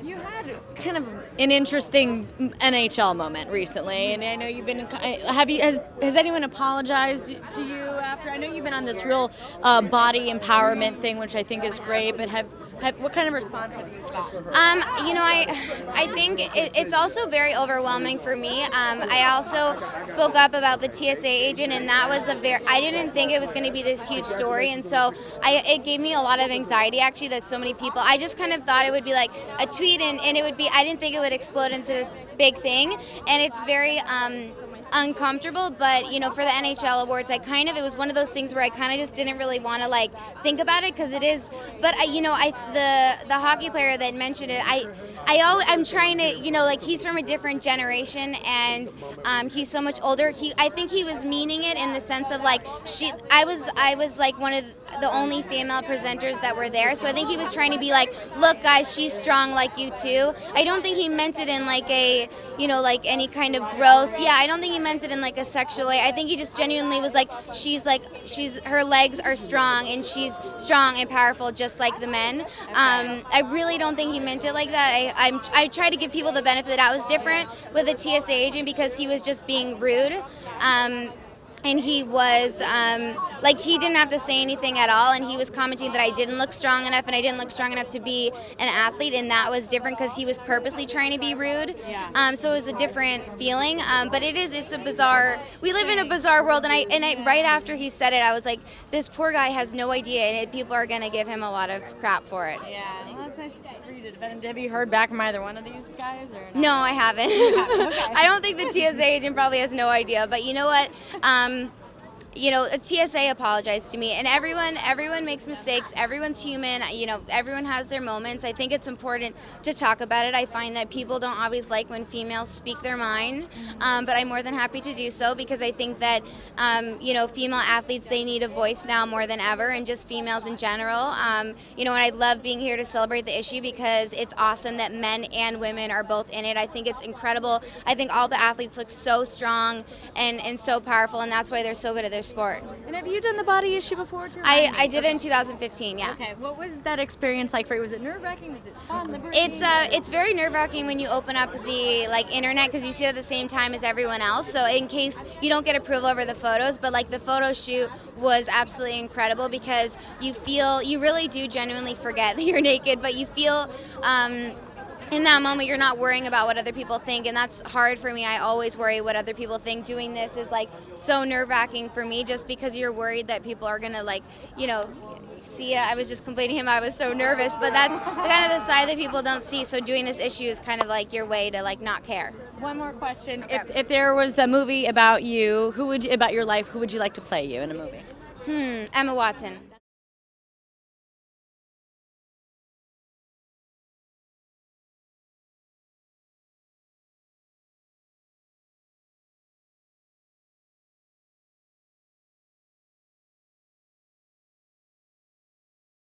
You had kind of an interesting NHL moment recently, and I know you've been. Has anyone apologized to you after? I know you've been on this real body empowerment thing, which I think is great. But what kind of response have you gotten? I think it's also very overwhelming for me. I also spoke up about the TSA agent, and that was I didn't think it was going to be this huge story, and so it gave me a lot of anxiety actually that so many people. I just kind of thought it would be like a tweet, and it would be. I didn't think it would explode into this big thing, and it's very uncomfortable. But for the NHL Awards, it was one of those things where I kind of just didn't really want to think about it because it is. But the hockey player that mentioned it, I'm trying to he's from a different generation, and he's so much older. I think he was meaning it in the sense of I was like one of the only female presenters that were there, so I think he was trying to be like, look guys, she's strong like you too. I don't think he meant it in any kind of gross. Yeah, I don't think he meant it in a sexual way. I think he just genuinely was she's her legs are strong and she's strong and powerful just like the men. I really don't think he meant it like that. I try to give people the benefit that I was different with the TSA agent because he was just being rude. And he was he didn't have to say anything at all, and he was commenting that I didn't look strong enough and I didn't look strong enough to be an athlete, and that was different because he was purposely trying to be rude. Yeah. So it was a different feeling, but it's a bizarre. We live in a bizarre world, and I right after he said it, I was like, this poor guy has no idea, and people are gonna give him a lot of crap for it. Yeah, well, that's nice for you to defend. Have you heard back from either one of these guys or not? No, I haven't. Okay. I don't think the TSA agent probably has no idea, but you know what? A TSA apologized to me, and everyone makes mistakes. Everyone's human. Everyone has their moments. I think it's important to talk about it. I find that people don't always like when females speak their mind, but I'm more than happy to do so because I think that female athletes, they need a voice now more than ever, and just females in general. And I love being here to celebrate the issue because it's awesome that men and women are both in it. I think it's incredible. I think all the athletes look so strong and so powerful, and that's why they're so good at their sport. And have you done the body issue before too? I did it in 2015, yeah. Okay, what was that experience like for you? Was it nerve-wracking? Was it fun, liberating? It's very nerve-wracking when you open up the internet because you see it at the same time as everyone else. So in case you don't get approval over the photos, but the photo shoot was absolutely incredible because you really do genuinely forget that you're naked, but you feel in that moment you're not worrying about what other people think, and that's hard for me. I always worry what other people think. Doing this is so nerve-wracking for me just because you're worried that people are gonna see. I was just complaining to him I was so nervous, but that's the side that people don't see. So doing this issue is kind of your way to not care. One more question. Okay. If there was a movie about you, about your life, who would you like to play you in a movie? Emma Watson.